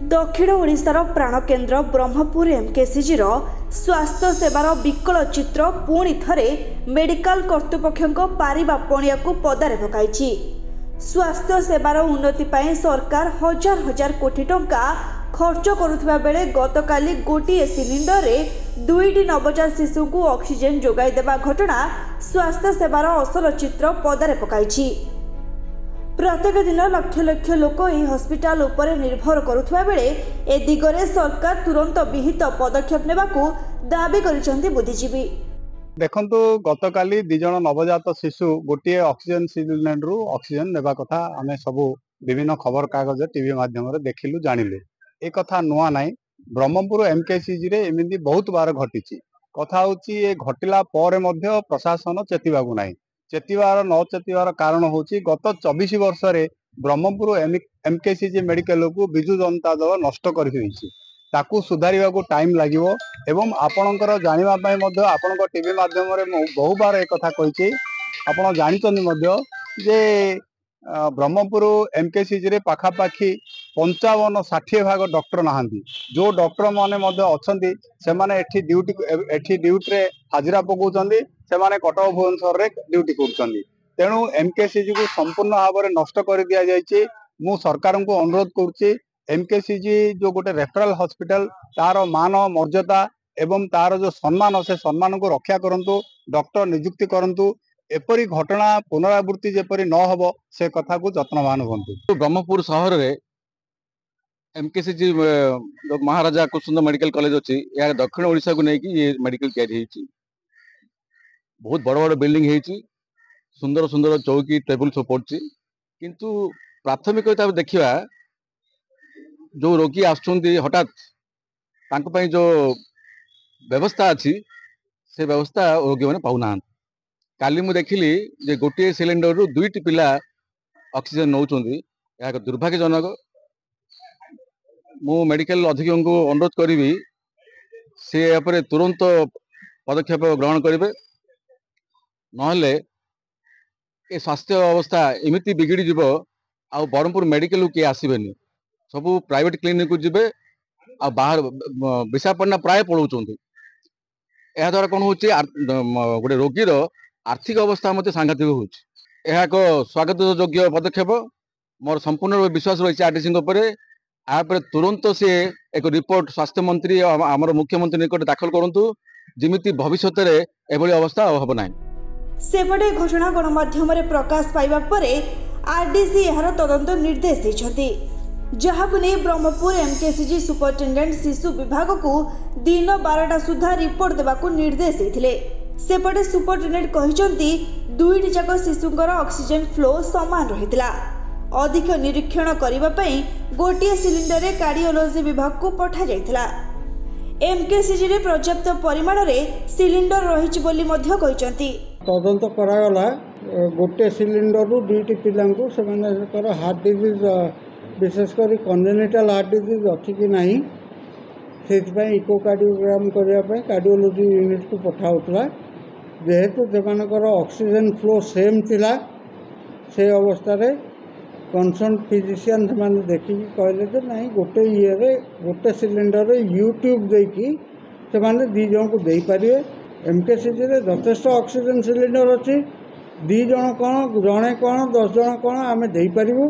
दक्षिण ओडिशार प्राणकेन्द्र ब्रह्मपुर एमकेसीजी स्वास्थ्य सेवार विकल चित्र पुणी थरे मेडिकल कर्तृपक्षों पारिबा पणिया को पदारे पकाई। स्वास्थ्य सेवार उन्नति पाई सरकार हजार हजार कोटी टंका खर्च करुवा बेले गतकाली गोटे सिलिंडर रे 2टी नवजात शिशु को ऑक्सीजन जोगाई देवा घटना स्वास्थ्य सेवार असल चित्र पदारे पकाई। प्रत्येक दिन लक्ष लक्ष लोक यह हस्पिटाल उपरे निर्भर करुवा बेले ए दिगरे सरकार तुरंत विहित पदक्षेप नेबाकू दाबी करिसेंती बुद्धिजीवी। देखंतु गतकाली 2 जण नवजात शिशु गोटे ऑक्सीजन सिलिंडर रु ऑक्सीजन नेबा कथा आमे सबु विभिन्न खबर कागज टीवी माध्यम रे देखिलु जानिले। ए कथा नुआ नाही, ब्रह्मपुर एमकेसीजी रे एमिति बहुत बार घटिछि। कथा होछि ए घटिला पर मध्य प्रशासन चेतिबाकू नाही। चेतिबार न चेतिबार कारण होछि गत 24 वर्ष रे ब्रह्मपुर एमकेसीजी मेडिकल को बिजु जनता दल नष्ट करि होइछि। ताकू सुधारिबा को टाइम लागिवो एवं आपणकर जानिबा पय मध्य आपणक टीवी माध्यम रे बहु बार एक कथा कहिछि। आपण जानिछन मध्य जे ब्रह्मपुर एमकेसीजी रे पाखा पाखी 55-60 भाग डॉक्टर नहांती। जो डॉक्टर माने मध्य अछंती से माने एठी ड्यूटी रे हाजिरा पकाउछंती, से माने कटक भुवनेश्वर रे ड्यूटी करूछंती। तेणु एमकेसीजी को संपूर्ण भाव में नष्ट कर दिया जायछि। मु सरकार को अनुरोध करुछि एमकेसीजी जो गोटे रेफरल हॉस्पिटल तार मान मर्यादा एवं तार जो सम्मान से सम्मान को रक्षा करंतु, डॉक्टर नियुक्ति करंतु, एपरी घटना पुनरावृत्ति जेपरी न हबो से कथा को जत्नवान होंतु। ब्रह्मपुर शहर रे एमकेसीजी महाराजा कुसुंद मेडिकल कॉलेज अच्छी या दक्षिण ओडिशा को लेकिन ये मेडिकल तैयारी बहुत बड़ बड़ बिल्डिंग है, सुंदर सुंदर चौकी टेबुल सब पड़ी, किंतु प्राथमिक देखा जो रोगी आसुंदी हठात जो व्यवस्था अच्छी से व्यवस्था रोगी मैंने पाऊना। काली मु देखिली जे गोटे सिलिंडर रु 2टी पिला ऑक्सीजन नौचंदी, यह दुर्भाग्यजनक। मु मेडिकल अधिकारी को अनुरोध करी से तुरंत पदक्षेप ग्रहण करेंगे, नहले ए स्वास्थ्य अवस्था एमती बिगिड़ी जीव आ ब्रह्मपुर मेडिकल किए आसबेनि, सबू प्राइवेट क्लिनिक को जीवे आ बाहर विशाखापट्टनम प्राय पलाउछंती। यह द्वारा कौन हो गोटे रोगीर आर्थिक अवस्था मत सांघातिक हो। एक स्वागत योग्य पदक्षेप। मोर संपूर्ण विश्वास रही आरडीसी तुरंत से एक रिपोर्ट स्वास्थ्य मंत्री आमर मुख्यमंत्री निकट दाखल करूँ, जिमिति भविष्य में एभली अवस्था हम ना। सेपटे घोषणा गणमाध्यम प्रकाश पाइबा परे आरडीसी यार तदंत निर्देश देछथि, जहाकु नै ब्रह्मपुर एमकेसीजी सुपरिटेंडेंट शिशु विभाग को दिन 12टा सुधा रिपोर्ट देबाकू निर्देश देथिले। सेपटे सुपरिटेंडेंट कहिसंती 2टी जाक शिशुंकर ऑक्सीजन फ्लो समान रहितला। अधिक निरीक्षण करिबा पई गोटिए सिलिंडर रे कार्डियोलॉजी विभाग को पठा जायतिला। एमकेसीजी रे पर्याप्त परिमाण रे सिलिंडर रहिछि बोली मध्य कहिसंती। तदंत करागला गोटे सिलिंडर रु 2टी पिला को सेमानकर हार्ट डिजीज विशेषकर कंजेनिटल हार्ट डिजीज अच्छी कि नहीं से इकोकार्डियोग्राम करने कार्डियोलॉजी यूनिट को पठाउतला। जेहेतु सेमानकर ऑक्सीजन फ्लो सेम थिला, से अवस्था रे कंसर्न फिजिशियन से देखिकी कहले जे नहीं गोटे ये गोटे सिलिंडर रे यूट्यूब देकी से 2 जन को दे पारिए। एमकेसीजी रे यथेष्ट ऑक्सीजन सिलिंडर अच्छी, 2 जन कौन जड़े कौन 10 जन कौन आम दे पारिबु,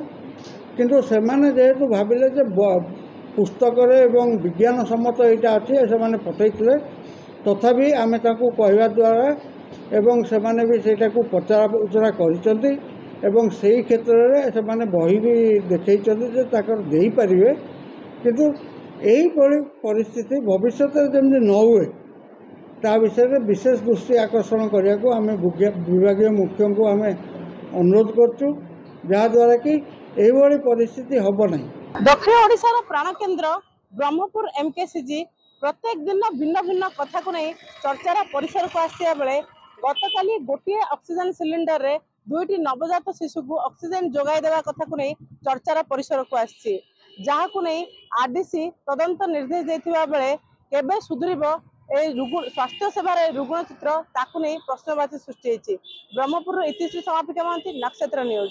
किंतु से जेहेतु भाविले जे पुस्तक एवं विज्ञान सम्मत यहाँ अच्छी से पठे तथापि आम कहवा द्वारा एवं से भी सेटा को पचरा उचरा कर एवं से क्षेत्र में से बही भी देखते दे पारे, किंतु यही परिस्थिति भविष्य जमी न हुए ता विषय में विशेष दृष्टि आकर्षण करने को आम विभाग मुख्य को आम अनुरोध करूँ, जहाद्वारा कि यही परिस्थिति हम ना। दक्षिण ओडिशार प्राणकेन्द्र ब्रह्मपुर एमकेसीजी प्रत्येक दिन भिन्न भिन्न कथा को नहीं चर्चार परिसर को आसा बेले गतकाली गोटे ऑक्सीजन सिलिंडर रे 2टी नवजात शिशु को ऑक्सीजन जोगाई देवा कथा को नहीं चर्चार परिसर को आसी, जहाँ को नहीं आरडीसी तदंत निर्देश देथिबा बेले केबे सुधरिबो ए स्वास्थ्य सेवार रुग्ण चित्र ताकू नहीं प्रश्नवाची सृष्टि होइछि। ब्रह्मपुर इतिश्री समापिका महांती, नक्षत्र न्यूज।